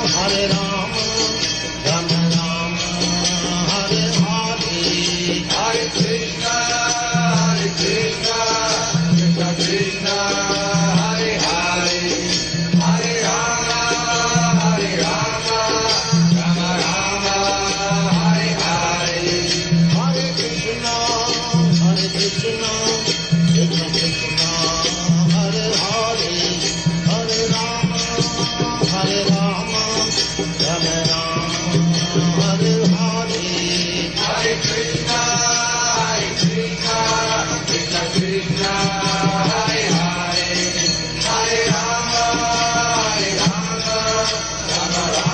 Hare Rama, Rama Rama, Hare Hare, Hare Krishna, Krishna Krishna, Hare Hare, Hare Rama, Rama Rama, Hare Hare, Hare Krishna, Krishna Krishna, Hare Hare, Hare Rama, Rama Rama, Hare Hare, Hare Krishna, Krishna Krishna, Hare Hare, Hare Rama, Rama Rama,